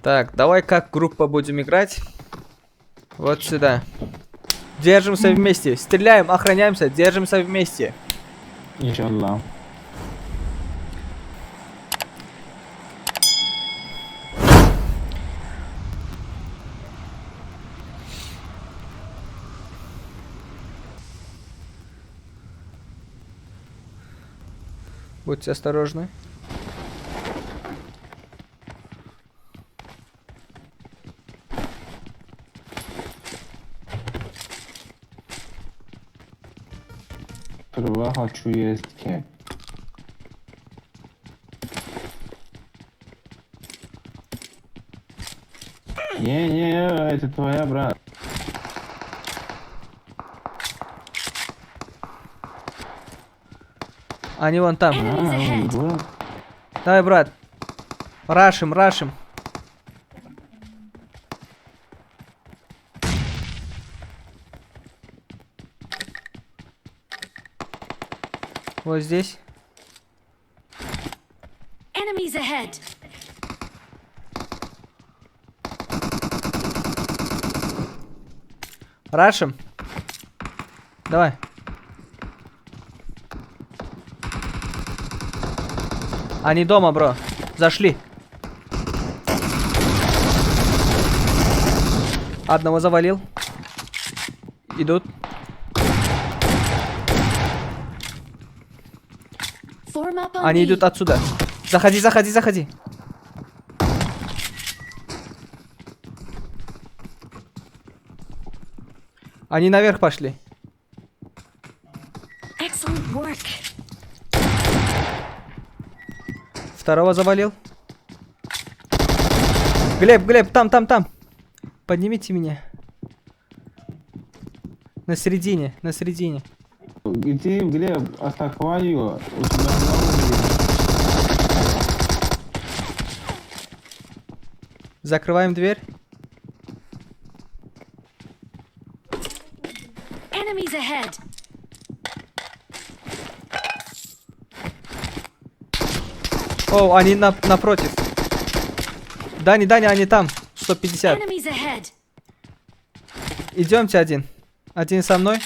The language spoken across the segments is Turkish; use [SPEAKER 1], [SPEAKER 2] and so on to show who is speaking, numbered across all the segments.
[SPEAKER 1] Так, давай как группа будем играть. Вот сюда. Держимся вместе. Стреляем, охраняемся, держимся вместе.
[SPEAKER 2] Иншаллах.
[SPEAKER 1] Будьте осторожны.
[SPEAKER 2] Трава хочу есть кек. Не, это твоя, брат.
[SPEAKER 1] Они вон там.
[SPEAKER 2] Вот.
[SPEAKER 1] Давай, брат. Рашим, рашим. Вот здесь.
[SPEAKER 3] Enemies ahead.
[SPEAKER 1] Рашим. Давай. Они дома, бро. Зашли. Одного завалил. Идут.
[SPEAKER 3] Form up on
[SPEAKER 1] Они
[SPEAKER 3] me.
[SPEAKER 1] идут отсюда. Заходи, заходи, заходи. Они наверх пошли.
[SPEAKER 3] Excellent work.
[SPEAKER 1] Второго завалил. Глеб, там. Поднимите меня. На середине.
[SPEAKER 2] Иди, Глеб, атаковай его. У тебя много.
[SPEAKER 1] Закрываем дверь.
[SPEAKER 3] Enemies ahead.
[SPEAKER 1] О, они напротив. Дани, они там. 150.
[SPEAKER 3] Enemies ahead.
[SPEAKER 1] Идемте один. Один со мной.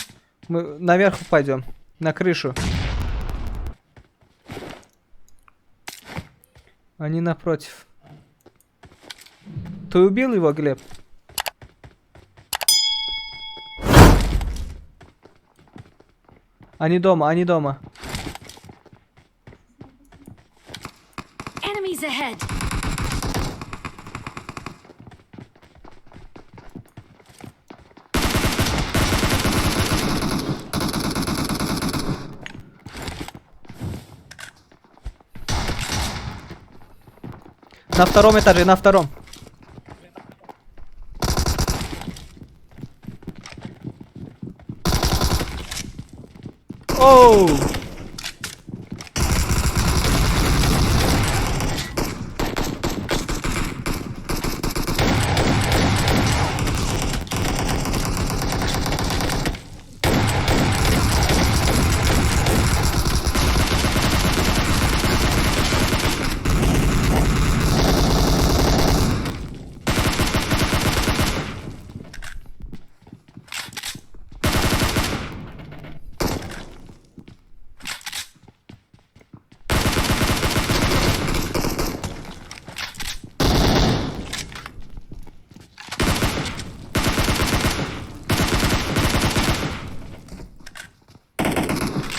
[SPEAKER 1] Мы наверх пойдем. На крышу. Они напротив. Ты убил его, Глеб? Они дома.
[SPEAKER 3] Enemies ahead.
[SPEAKER 1] На втором этаже, на втором. Оу!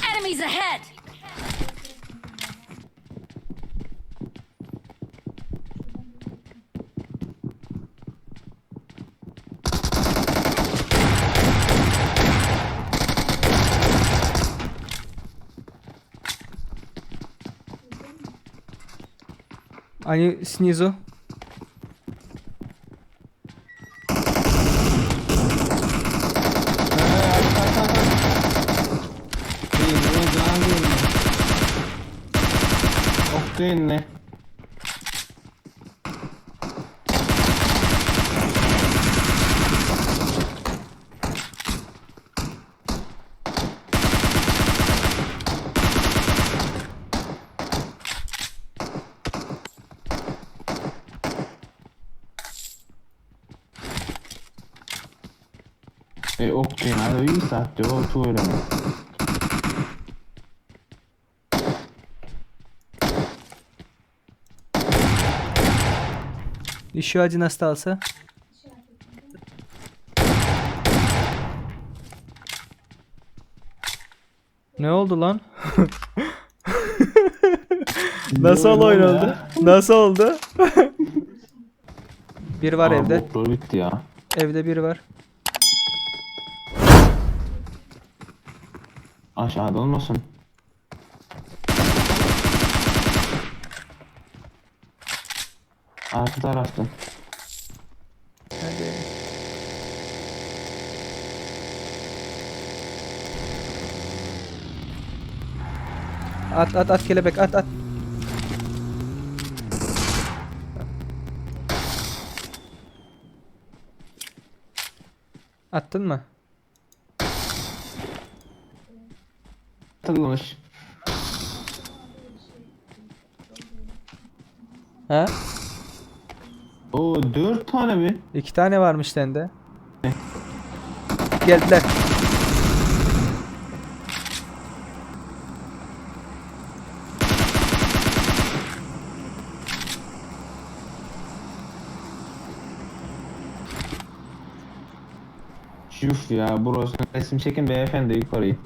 [SPEAKER 3] Enemies ahead.
[SPEAKER 1] Они снизу.
[SPEAKER 2] Ох ты, не. Och den hade visat, det var tur det.
[SPEAKER 1] Şu acı nasıl alsa? Ne oldu lan? Nasıl oyun oldu? Nasıl oldu? Bir var evde.
[SPEAKER 2] Boklar bitti ya.
[SPEAKER 1] Evde biri var.
[SPEAKER 2] Aşağıda olmasın. Arka tarafta.
[SPEAKER 1] Hadi. At kelebek at. Attın mı?
[SPEAKER 2] Takılmış.
[SPEAKER 1] Ha?
[SPEAKER 2] Oo 4 tane mi?
[SPEAKER 1] 2 tane varmış sende. Geldiler.
[SPEAKER 2] Yuf ya burası resim çekin beyefendi yukarıyı.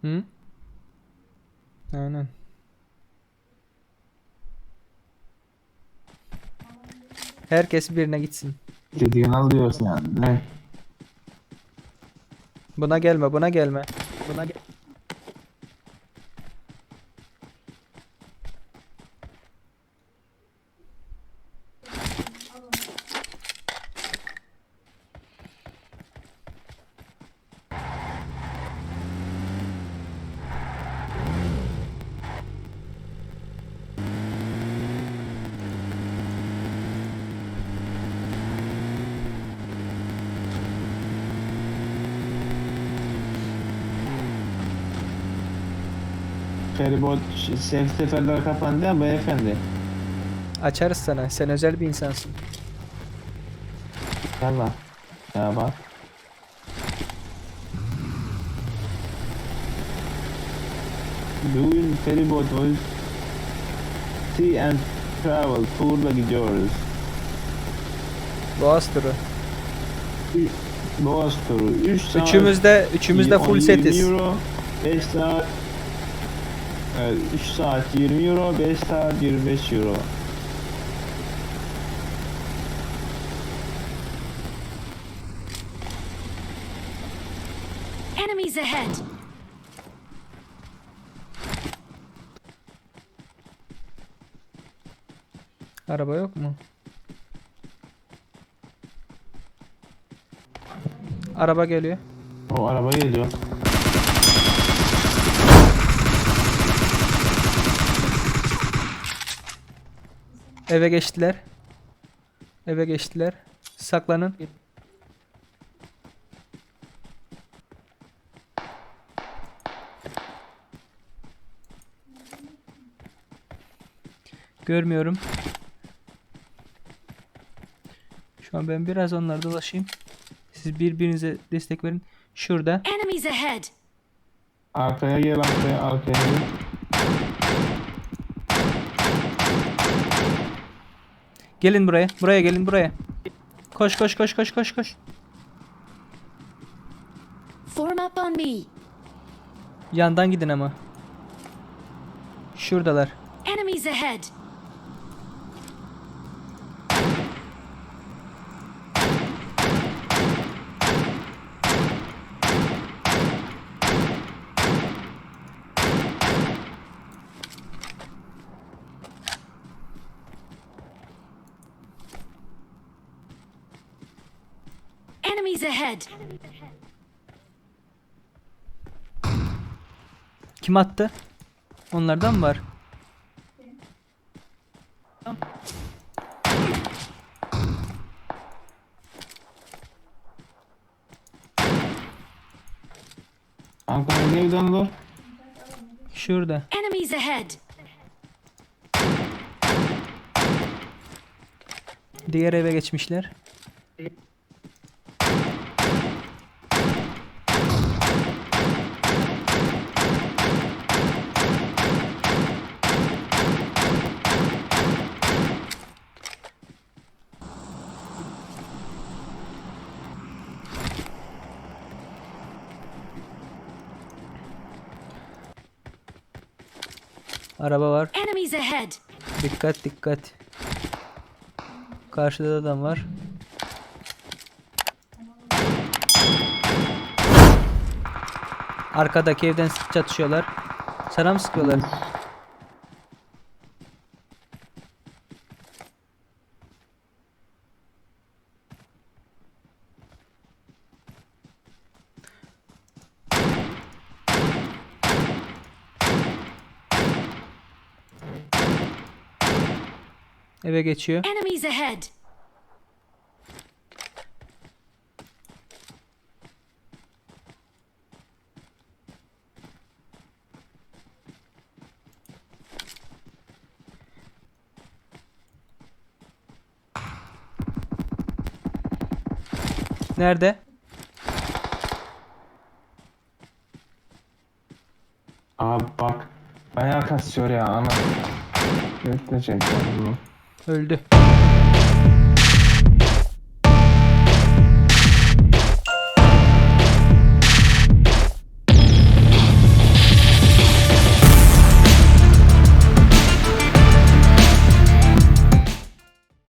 [SPEAKER 1] Hı? Aynen. Herkes birine gitsin.
[SPEAKER 2] Dediğin alıyorsun yani. Ne?
[SPEAKER 1] Buna gelme, buna gelme. Buna gel.
[SPEAKER 2] Feribot seferler kapandı ya beyefendi.
[SPEAKER 1] Açarız sana. Sen özel bir insansın.
[SPEAKER 2] Yallah. Ya bak. Bugün feribot var. Sea and Travel turla gidiyoruz.
[SPEAKER 1] Boğaz turu.
[SPEAKER 2] Boğaz turu 3 saat.
[SPEAKER 1] Üçümüzde full
[SPEAKER 2] 20
[SPEAKER 1] setiz.
[SPEAKER 2] euro 5 saat. Evet, 3 saat 20 euro 5 saat 25 euro.
[SPEAKER 3] Enemies ahead.
[SPEAKER 1] Araba yok mu? Araba geliyor.
[SPEAKER 2] O araba geliyor.
[SPEAKER 1] Eve geçtiler. Eve geçtiler. Saklanın. Görmüyorum. Şu an ben biraz onlara dolaşayım. Siz birbirinize destek verin. Şurada.
[SPEAKER 3] Enemies ahead.
[SPEAKER 2] Arkaya gel arkaya gel.
[SPEAKER 1] Gelin buraya. Buraya gelin buraya. Koş.
[SPEAKER 3] Form up on me.
[SPEAKER 1] Yandan gidin ama. Şuradalar.
[SPEAKER 3] Enemies ahead. Enemies ahead.
[SPEAKER 1] Kim attı? Onlardan mı var?
[SPEAKER 2] Arkaya gel dur.
[SPEAKER 1] Şurada.
[SPEAKER 3] Enemies ahead.
[SPEAKER 1] Diğer eve geçmişler. Araba var.
[SPEAKER 3] Enemies ahead.
[SPEAKER 1] Dikkat dikkat. Karşıda da adam var. Arkadaki evden çatışıyorlar. Sana mı sıkıyorlar? Eve geçiyor.
[SPEAKER 3] Enemies ahead.
[SPEAKER 1] Nerede?
[SPEAKER 2] Abi bak. Bayağı kasıyor ya ana. Göstereceğim bunu.
[SPEAKER 1] Öldü.